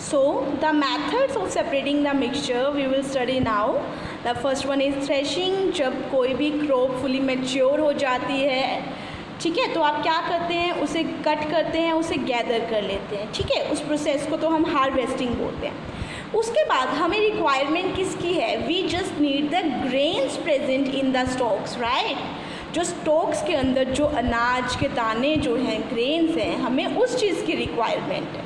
So the methods of separating the mixture we will study now. The first one is threshing. जब कोई भी crop fully mature हो जाती है, ठीक है, तो आप क्या करते हैं, उसे कट करते हैं, उसे गैदर कर लेते हैं, ठीक है, उस प्रोसेस को तो हम हार्वेस्टिंग बोलते हैं। उसके बाद हमें रिक्वायरमेंट किसकी है, we just need the grains present in the stalks, right. जो स्टॉक्स के अंदर जो अनाज के दाने जो हैं, ग्रेन्स हैं, हमें उस चीज़ की रिक्वायरमेंट है,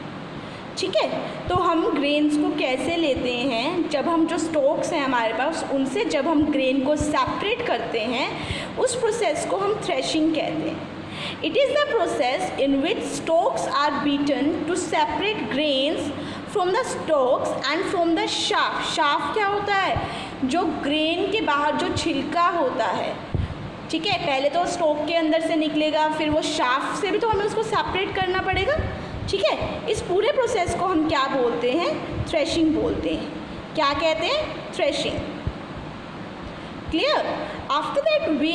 ठीक है। तो हम ग्रेन्स को कैसे लेते हैं, जब हम जो स्टॉक्स हैं हमारे पास उनसे जब हम ग्रेन को सेपरेट करते हैं, उस प्रोसेस को हम थ्रेशिंग कहते हैं। It is the process in which stalks are beaten to separate grains from the stalks and from the chaff. Chaff क्या होता है, जो ग्रेन के बाहर जो छिलका होता है, ठीक है, पहले तो स्टॉक के अंदर से निकलेगा, फिर वो शाफ से भी तो हमें उसको सेपरेट करना पड़ेगा, ठीक है। इस पूरे प्रोसेस को हम क्या बोलते हैं, थ्रेशिंग बोलते हैं। क्या कहते हैं, threshing. Clear. After that we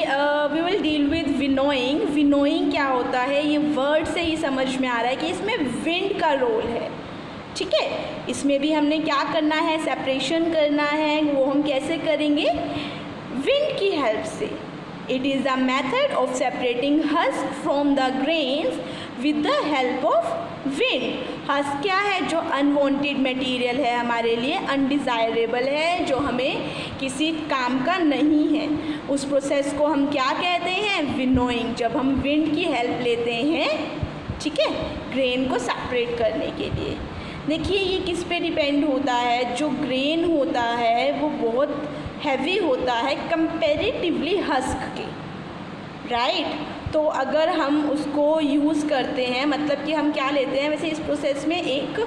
will deal with winnowing. Winnowing क्या होता है, ये वर्ड से ही समझ में आ रहा है कि इसमें विंड का रोल है, ठीक है। इसमें भी हमने क्या करना है, सेपरेशन करना है। वो हम कैसे करेंगे, विंड की हेल्प से। It is the method of separating husk from the grains with the help of wind. Husk क्या है, जो अनवांटेड मटेरियल है, हमारे लिए अनडिज़ायरेबल है, जो हमें किसी काम का नहीं है, उस प्रोसेस को हम क्या कहते हैं, विनोइंग। जब हम विंड की हेल्प लेते हैं, ठीक है, ग्रेन को सेपरेट करने के लिए। देखिए ये किस पे डिपेंड होता है, जो ग्रेन होता है वो बहुत हैवी होता है कंपैरेटिवली हस्क के, राइट। तो अगर हम उसको यूज़ करते हैं, मतलब कि हम क्या लेते हैं, वैसे इस प्रोसेस में एक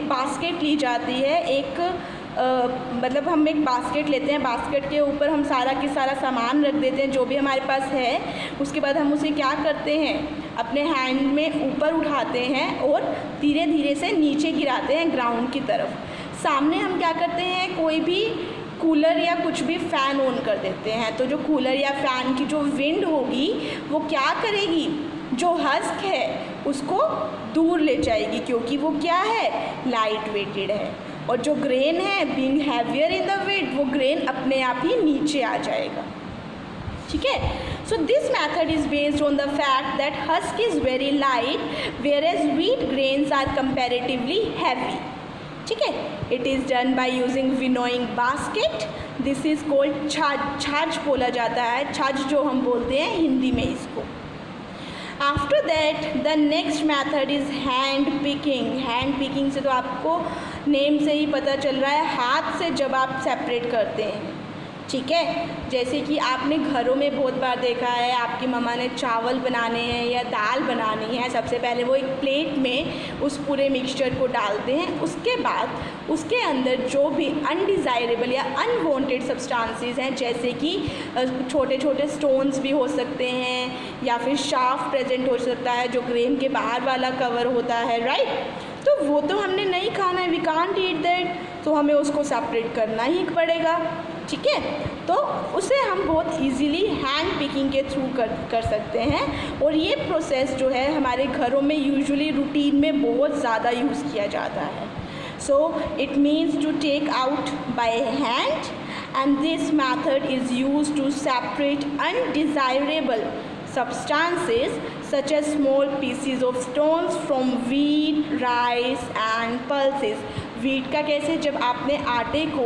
बास्केट ली जाती है, मतलब हम एक बास्केट लेते हैं, बास्केट के ऊपर हम सारा के सारा सामान रख देते हैं जो भी हमारे पास है। उसके बाद हम उसे क्या करते हैं, अपने हैंड में ऊपर उठाते हैं और धीरे धीरे से नीचे गिराते हैं ग्राउंड की तरफ। सामने हम क्या करते हैं, कोई भी कूलर या कुछ भी फ़ैन ऑन कर देते हैं, तो जो कूलर या फ़ैन की जो विंड होगी वो क्या करेगी, जो हस्क है उसको दूर ले जाएगी, क्योंकि वो क्या है, लाइट वेटेड है। और जो ग्रेन है, being heavier in the weight, वो ग्रेन अपने आप ही नीचे आ जाएगा, ठीक है। So this method is based on the fact that husk is very light whereas wheat grains are comparatively heavy, ठीक है। It is done by using winnowing basket. This is called chhaj. छाछ बोला जाता है, छाछ जो हम बोलते हैं हिंदी में इसको। After that the next method is hand picking. Hand picking से तो आपको नेम से ही पता चल रहा है, हाथ से जब आप सेपरेट करते हैं, ठीक है। जैसे कि आपने घरों में बहुत बार देखा है, आपकी मम्मा ने चावल बनाने हैं या दाल बनानी है, सबसे पहले वो एक प्लेट में उस पूरे मिक्सचर को डालते हैं। उसके बाद उसके अंदर जो भी अनडिज़ायरेबल या अनवांटेड सब्सटेंसेस हैं, जैसे कि छोटे छोटे स्टोन्स भी हो सकते हैं या फिर शार्फ प्रेजेंट हो सकता है, जो ग्रेन के बाहर वाला कवर होता है, राइट। तो वो तो हमने नहीं खाना है, वी कांट ईट दैट, तो हमें उसको सेपरेट करना ही पड़ेगा, ठीक है। तो उसे हम बहुत इजीली हैंड पिकिंग के थ्रू कर सकते हैं। और ये प्रोसेस जो है हमारे घरों में यूजुअली रूटीन में बहुत ज़्यादा यूज़ किया जाता है। So it means to take out by hand, and this method is used to separate undesirable substances such as small pieces of stones from wheat, rice and pulses। Wheat का कैसे, जब आपने आटे को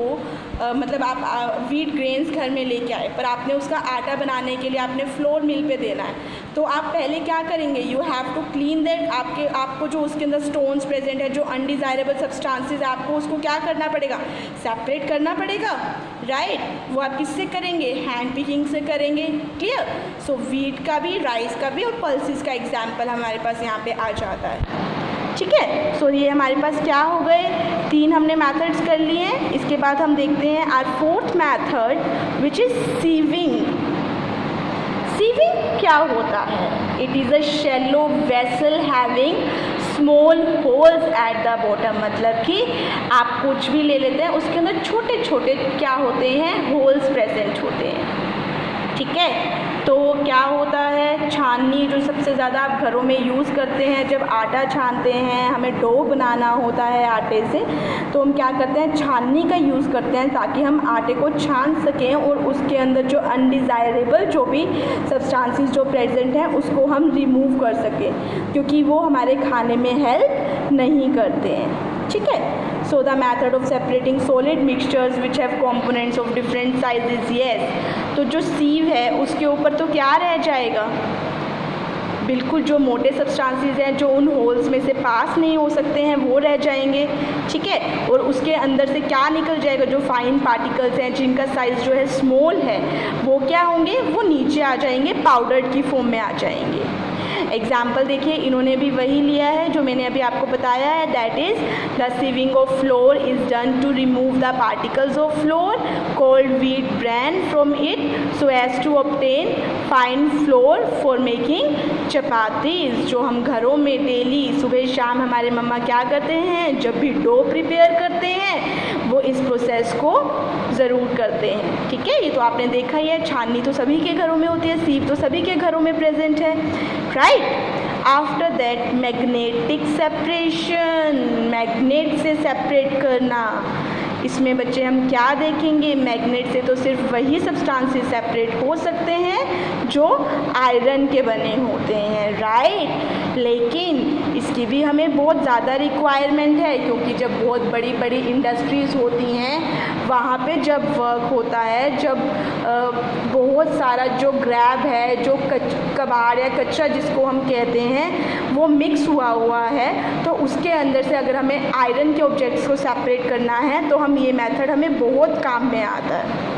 मतलब आप वीट ग्रेन्स घर में लेके आए, पर आपने उसका आटा बनाने के लिए आपने फ्लोर मिल पे देना है, तो आप पहले क्या करेंगे, you have to clean that. आपको जो उसके अंदर स्टोन्स प्रेजेंट है, जो अनडिज़ायरेबल सब्सटेंसेस, आपको उसको क्या करना पड़ेगा, सेपरेट करना पड़ेगा, राइट। वो आप किससे करेंगे, हैंड पिकिंग से करेंगे, क्लियर। सो वीट का भी, राइस का भी और पल्सेस का एग्जाम्पल हमारे पास यहाँ पे आ जाता है, ठीक है। सो ये हमारे पास क्या हो गए, 3 हमने मैथड्स कर लिए हैं। इसके बाद हम देखते हैं our fourth method which is sieving. Sieving क्या होता है, it is a shallow vessel having small holes at the bottom. मतलब कि आप कुछ भी ले लेते हैं, उसके अंदर छोटे छोटे क्या होते हैं, होल्स प्रेजेंट होते हैं, ठीक है। तो क्या होता है, छाननी जो सबसे ज़्यादा आप घरों में यूज़ करते हैं, जब आटा छानते हैं, हमें डो बनाना होता है आटे से, तो हम क्या करते हैं, छाननी का यूज़ करते हैं ताकि हम आटे को छान सकें और उसके अंदर जो अनडिज़ायरेबल जो भी सब्सटेंसेस जो प्रेजेंट हैं उसको हम रिमूव कर सकें, क्योंकि वो हमारे खाने में हेल्प नहीं करते हैं। ठीक है। So the method of separating solid mixtures which have components of different sizes, yes. तो जो सीव है उसके ऊपर तो क्या रह जाएगा, बिल्कुल जो मोटे सब्सटेंसेस हैं जो उन होल्स में से पास नहीं हो सकते हैं वो रह जाएंगे। ठीक है। और उसके अंदर से क्या निकल जाएगा, जो फाइन पार्टिकल्स हैं जिनका साइज़ जो है स्मॉल है, वो क्या होंगे, वो नीचे आ जाएंगे, पाउडर की फॉर्म में आ जाएंगे। एग्जाम्पल देखिए, इन्होंने भी वही लिया है जो मैंने अभी आपको बताया है, that is the sieving of flour is done to remove the particles of flour called wheat bran from it so as to obtain fine flour for making chapatis. जो हम घरों में डेली सुबह शाम हमारे मम्मा क्या करते हैं, जब भी डो प्रिपेयर करते हैं वो इस प्रोसेस को ज़रूर करते हैं। ठीक है। ये तो आपने देखा ही है, छाननी तो सभी के घरों में होती है, सीव तो सभी के घरों में प्रेजेंट है, right. After that magnetic separation, magnet से सेपरेट करना। इसमें बच्चे हम क्या देखेंगे, मैग्नेट से तो सिर्फ वही सब्सटेंसेस सेपरेट हो सकते हैं जो आयरन के बने होते हैं, राइट। लेकिन इसकी भी हमें बहुत ज़्यादा रिक्वायरमेंट है, क्योंकि जब बहुत बड़ी बड़ी इंडस्ट्रीज़ होती हैं वहाँ पे जब वर्क होता है, जब बहुत सारा जो ग्रैब है, जो कबाड़ या कचरा जिसको हम कहते हैं वो मिक्स हुआ है, तो उसके अंदर से अगर हमें आयरन के ऑब्जेक्ट्स को सेपरेट करना है तो ये मेथड हमें बहुत काम में आता है।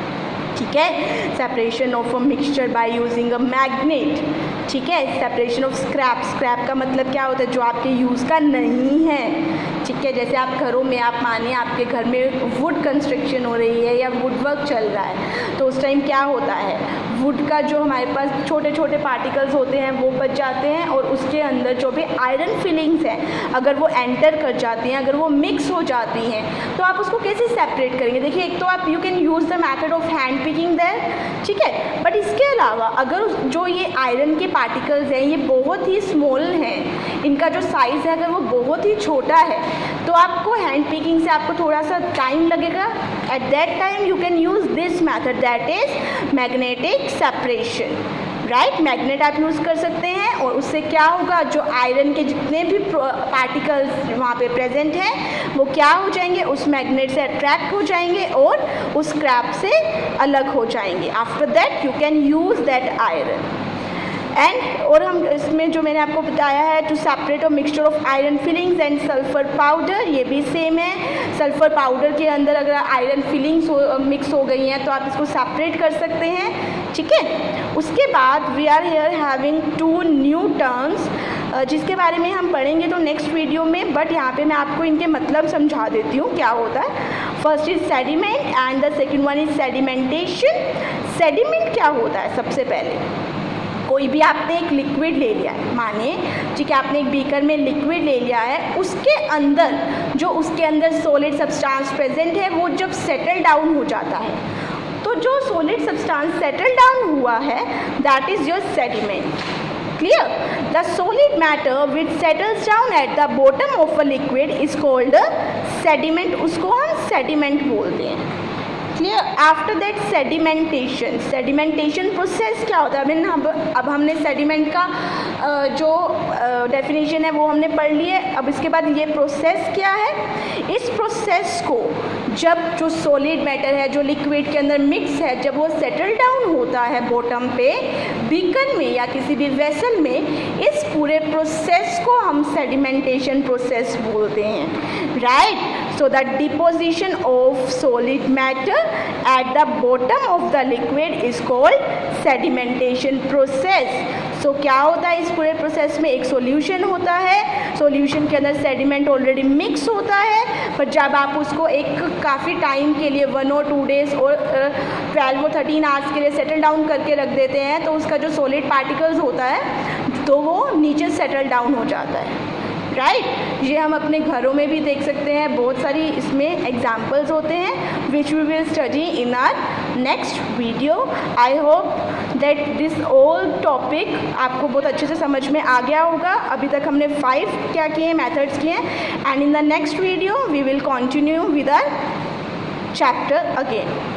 ठीक है। Separation of a mixture by using a magnet. ठीक है। सेपरेशन ऑफ स्क्रैप, स्क्रैप का मतलब क्या होता है, जो आपके यूज़ का नहीं है। ठीक है। जैसे आप घरों में, आप मानिए आपके घर में वुड कंस्ट्रक्शन हो रही है या वुड वर्क चल रहा है, तो उस टाइम क्या होता है, वुड का जो हमारे पास छोटे छोटे पार्टिकल्स होते हैं वो बच जाते हैं, और उसके अंदर जो भी आयरन फिलिंग्स हैं अगर वो एंटर कर जाती हैं, अगर वो मिक्स हो जाती हैं, तो आप उसको कैसे सेपरेट करेंगे। देखिए, एक तो आप you can use the method of hand picking there, ठीक है, बट इसके अलावा अगर जो ये आयरन के पार्टिकल्स हैं ये बहुत ही स्मॉल हैं, इनका जो साइज़ है अगर वो बहुत ही छोटा है, तो आपको हैंड पिकिंग से आपको थोड़ा सा टाइम लगेगा। At that time you can use this method, that is magnetic separation, right. Magnet आप यूज़ कर सकते हैं, और उससे क्या होगा, जो आयरन के जितने भी पार्टिकल्स वहाँ पे प्रेजेंट हैं वो क्या हो जाएंगे, उस मैग्नेट से अट्रैक्ट हो जाएंगे और उस स्क्रैप से अलग हो जाएंगे। After that you can use that iron and, और हम इसमें जो मैंने आपको बताया है to separate a mixture of iron filings and sulphur powder, ये भी सेम है। सल्फर पाउडर के अंदर अगर आयरन फिलिंग्स मिक्स हो गई हैं तो आप इसको सेपरेट कर सकते हैं। ठीक है। उसके बाद we are here having two new terms, जिसके बारे में हम पढ़ेंगे तो नेक्स्ट वीडियो में, बट यहाँ पे मैं आपको इनके मतलब समझा देती हूँ क्या होता है। First is sediment and the second one is sedimentation. Sediment क्या होता है, सबसे पहले कोई भी आपने एक लिक्विड ले लिया है, मानिए ठीक है, आपने एक बीकर में लिक्विड ले लिया है, उसके अंदर जो उसके अंदर सॉलिड सब्सटेंस प्रेजेंट है वो जब सेटल डाउन हो जाता है, तो जो सॉलिड सब्सटेंस सेटल डाउन हुआ है that is your sediment. Clear. The solid matter which settles down eight the bottom of a liquid is called sediment, उसको हम सेडिमेंट बोलते हैं। Clear. After that sedimentation, sedimentation process क्या होता है, अब हमने सेडिमेंट का जो डेफिनेशन है वो हमने पढ़ ली है। अब इसके बाद ये प्रोसेस क्या है, इस प्रोसेस को जब जो सॉलिड मैटर है जो लिक्विड के अंदर मिक्स है, जब वो सेटल डाउन होता है बॉटम पे बीकर में या किसी भी वेसल में, इस पूरे प्रोसेस को हम सेडिमेंटेशन प्रोसेस बोलते हैं, right. So the deposition of solid matter at the bottom of the liquid is called sedimentation process. सो क्या होता है इस पूरे प्रोसेस में, एक सॉल्यूशन होता है, सॉल्यूशन के अंदर सेडिमेंट ऑलरेडी मिक्स होता है, पर जब आप उसको एक काफ़ी टाइम के लिए 1 और 2 डेज़ और 12 और 13 आवर्स के लिए सेटल डाउन करके रख देते हैं, तो उसका जो सॉलिड पार्टिकल्स होता है तो वो नीचे सेटल डाउन हो जाता है, राइट। ये हम अपने घरों में भी देख सकते हैं, बहुत सारी इसमें एग्जाम्पल्स होते हैं which we will study in our next video. I hope that this all topic आपको बहुत अच्छे से समझ में आ गया होगा। अभी तक हमने 5 क्या किए मेथड्स किए and in the next video we will continue with our chapter again.